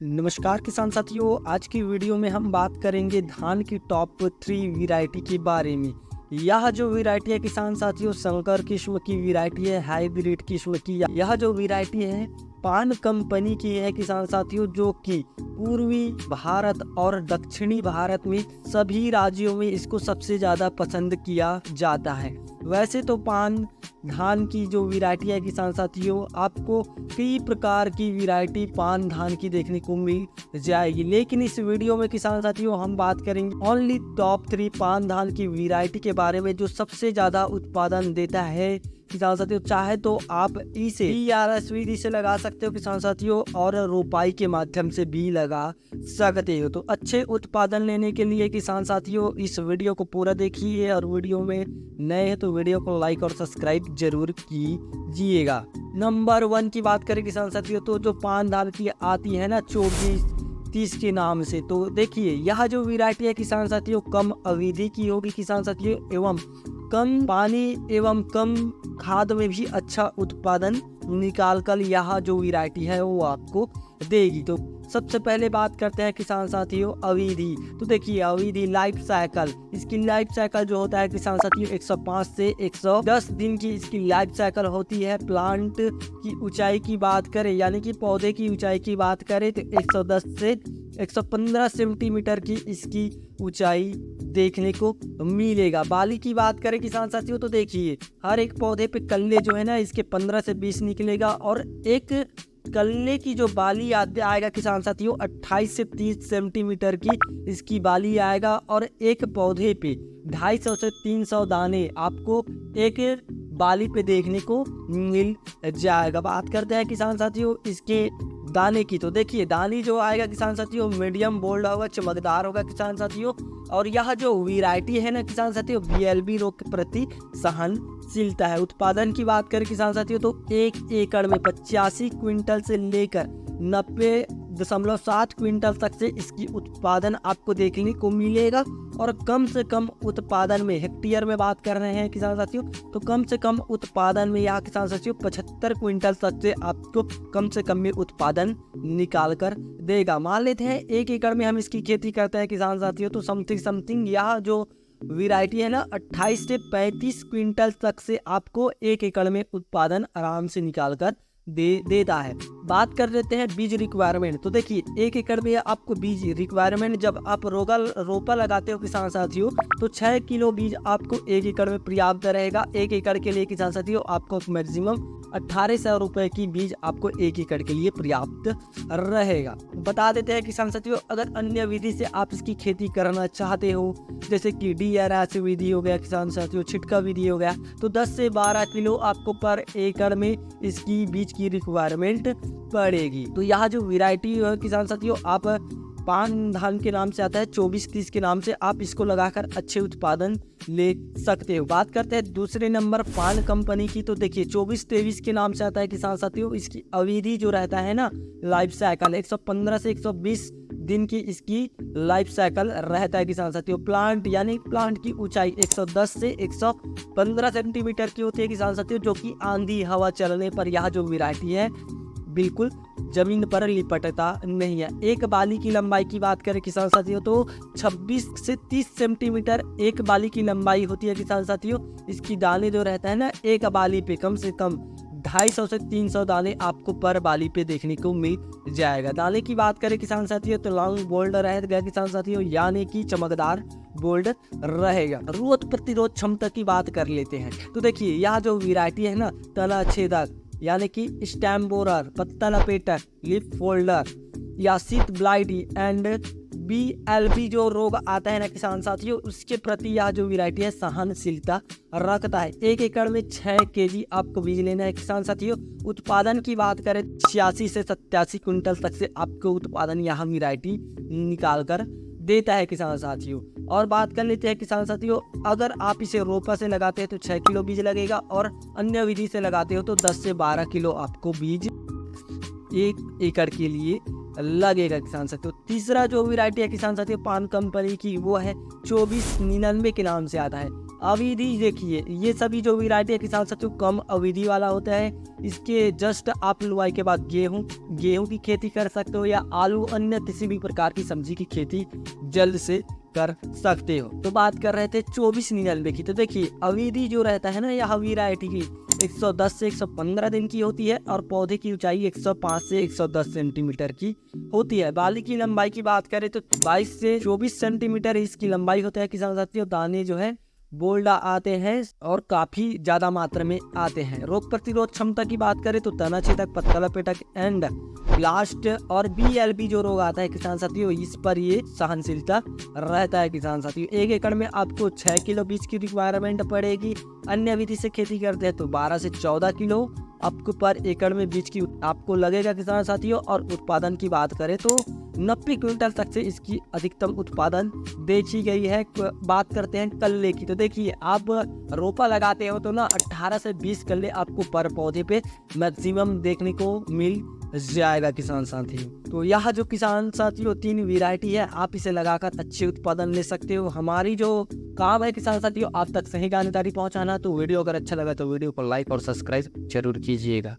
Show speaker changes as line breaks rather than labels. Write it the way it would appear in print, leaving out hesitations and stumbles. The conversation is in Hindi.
नमस्कार किसान साथियों, आज की वीडियो में हम बात करेंगे धान की टॉप 3 वैरायटी के बारे में। यह जो वैरायटी है किसान साथियों, संकर किस्म की वैरायटी है, हाइब्रिड किस्म की। यह जो वैरायटी है पान कंपनी की है किसान साथियों, जो कि पूर्वी भारत और दक्षिणी भारत में सभी राज्यों में इसको सबसे ज़्यादा पसंद किया जाता है। वैसे तो पान धान की जो वैरायटी है किसान साथियों, आपको कई प्रकार की वैरायटी पान धान की देखने को मिल जाएगी, लेकिन इस वीडियो में किसान साथियों हम बात करेंगे ओनली टॉप 3 पान धान की वैरायटी के बारे में, जो सबसे ज्यादा उत्पादन देता है किसान साथियों। चाहे तो आप इसे PRS विधि से लगा सकते हो किसान साथियों, और रोपाई के माध्यम से भी लगा सकते हो। तो अच्छे उत्पादन लेने के लिए किसान साथियों इस वीडियो को पूरा देखिए, और वीडियो में नए हैं तो वीडियो को लाइक और सब्सक्राइब जरूर कीजिएगा। नंबर 1 की बात करें किसान साथियों, तो जो पान धान की आती है ना 2430 के नाम से, तो देखिए यह जो वैरायटी है किसान साथियों कम अवधि की होगी किसान साथियों, एवं कम पानी एवं कम खाद में भी अच्छा उत्पादन निकाल कर यह जो वैरायटी है वो आपको देगी। तो सबसे पहले बात करते हैं किसान साथियों अवधि। तो देखिए अवधि लाइफ साइकिल, इसकी लाइफ साइकिल जो होता है किसान साथियों 105 से 110 दिन की इसकी लाइफ साइकिल होती है। प्लांट की ऊंचाई की बात करें, यानी कि पौधे की ऊंचाई की बात करें, तो 110 से 115 सेंटीमीटर की इसकी ऊंचाई देखने को मिलेगा। बाली की बात करें किसान साथियों, तो देखिए हर एक पौधे पे कल्ले जो है ना इसके 15 से 20 निकलेगा, और एक कल्ले की जो बाली आएगा किसान साथियों 28 से 30 सेंटीमीटर की इसकी बाली आएगा, और एक पौधे पे 250 से 300 दाने आपको एक बाली पे देखने को मिल जाएगा। बात करते हैं किसान साथियों इसके दाने की, तो देखिए दानी जो आएगा किसान साथियों मीडियम बोल्ड होगा, चमकदार होगा किसान साथियों। और यह जो वैरायटी है ना किसान साथियों BLB रोग के प्रति सहनशीलता है। उत्पादन की बात करें किसान साथियों, तो 1 एकड़ में 85 क्विंटल से लेकर 90.7 क्विंटल तक से इसकी उत्पादन आपको देखने को मिलेगा। और कम से कम उत्पादन में, हेक्टेयर में बात कर रहे हैं किसान साथियों, तो कम से कम उत्पादन में यह किसान साथियों 75 क्विंटल तक से आपको कम से कम में उत्पादन निकाल कर देगा। मान लेते हैं 1 एकड़ में हम इसकी खेती करते हैं किसान साथियों, तो समथिंग यह जो वैरायटी है ना 28 से 35 क्विंटल तक से आपको 1 एकड़ में उत्पादन आराम से निकाल कर देता है। बात कर लेते हैं बीज रिक्वायरमेंट। तो देखिए 1 एकड़ में आपको बीज रिक्वायरमेंट, जब आप रोपा लगाते हो किसान साथियों, तो 6 किलो बीज आपको 1 एकड़ में पर्याप्त रहेगा। 1 एकड़ के लिए किसान साथियों आपको मैक्सिमम 1800 रुपए की बीज आपको 1 एकड़ के लिए पर्याप्त रहेगा। बता देते हैं किसान साथियों, अगर अन्य विधि से आप इसकी खेती करना चाहते हो, जैसे कि DRS विधि हो गया किसान साथियों, छिटका विधि हो गया, तो 10 से 12 किलो आपको पर एकड़ में इसकी बीज की रिक्वायरमेंट पड़ेगी। तो यह जो वैरायटी है किसान साथियों, आप पान धान के नाम से आता है 2430 के नाम से, आप इसको लगाकर अच्छे उत्पादन ले सकते हो। बात करते हैं दूसरे नंबर पान कंपनी की। तो देखिए 2423 के नाम से आता है किसान साथियों, इसकी अवधि जो रहता है ना लाइफ साइकिल 115 से 120 दिन की इसकी लाइफ साइकिल रहता है किसान साथियों। प्लांट यानी प्लांट की ऊंचाई 110 से 115 सेंटीमीटर की होती है किसान साथियों, जो कि आंधी हवा चलने पर यह जो वैरायटी है बिल्कुल जमीन पर लिपटता नहीं है। एक बाली की लंबाई की बात करें किसान साथियों, तो 26 से 30 सेंटीमीटर एक बाली की लंबाई होती है किसान साथियों। इसकी दाने जो रहता है ना एक बाली पे कम से कम 250 से 300 दाने आपको पर बाली पे देखने को मिल जाएगा। दाने की बात करें किसान साथियों, तो लॉन्ग बोल्ड रहेगा किसान साथियों, यानी कि चमकदार बोल्ड रहेगा। रोग प्रतिरोध क्षमता की बात कर लेते हैं। तो देखिए यह जो वैरायटी है ना तना छेदक, यानी कि स्टेम बोरर, पत्ता लपेटक, लीफ फोल्डर या शीत ब्लाइट एंड BLB जो रोग आता है ना किसान साथियों, उसके प्रति यह जो वैरायटी है सहनशीलता रखता है। 1 एकड़ में 6 केजी आपको बीज लेना है किसान साथियों। उत्पादन की बात करें 86 से 87 क्विंटल तक से आपको उत्पादन यह वैरायटी निकाल कर देता है किसान साथियों। और बात कर लेते हैं किसान साथियों, अगर आप इसे रोपा से लगाते हैं तो 6 किलो बीज लगेगा, और अन्य विधि से लगाते हो तो 10 से 12 किलो आपको बीज 1 एकड़ के लिए लगेगा किसान साथियों। तीसरा जो वैरायटी है किसान साथियों पान कंपनी की, वो है 2499 के नाम से आता है। अवधि देखिए, ये सभी जो वैरायटी है किसान साथियों कम अवधि वाला होता है। इसके जस्ट आप लुआई के बाद गेहूं की खेती कर सकते हो या आलू अन्य किसी भी प्रकार की सब्जी की खेती जल्द से कर सकते हो। तो बात कर रहे थे 2499 की। तो देखिए अवधि जो रहता है ना यह वैरायटी की 110 से 115 दिन की होती है और पौधे की ऊंचाई 105 से 110 सेंटीमीटर की होती है। बाली की लंबाई की बात करें तो 22 से 24 सेंटीमीटर इसकी लंबाई होता है किसान साथियों। दाने जो है बोल्ड आते हैं और काफी ज्यादा मात्रा में आते हैं। रोग प्रतिरोध क्षमता की बात करें तो तना छेदक, पत्ता लपेटक एंड ब्लास्ट और BLB जो रोग आता है किसान साथियों इस पर ये सहनशीलता रहता है किसान साथियों। 1 एकड़ में आपको 6 किलो बीज की रिक्वायरमेंट पड़ेगी। अन्य विधि से खेती करते हैं तो 12 से 14 किलो आपको पर एकड़ में बीज की आपको लगेगा किसान साथियों। और उत्पादन की बात करें तो 90 क्विंटल तक से इसकी अधिकतम उत्पादन देखी गई है। बात करते हैं कल्ले की। तो देखिए आप रोपा लगाते हो तो ना 18 से 20 कल्ले आपको पर पौधे पे मैक्सिमम देखने को मिल जाएगा किसान साथियों। तो यह जो किसान साथियों 3 वैरायटी है आप इसे लगाकर अच्छे उत्पादन ले सकते हो। हमारी जो काम है किसान साथियों आप तक सही जानकारी पहुंचाना। तो वीडियो अगर अच्छा लगा तो वीडियो को लाइक और सब्सक्राइब जरूर कीजिएगा।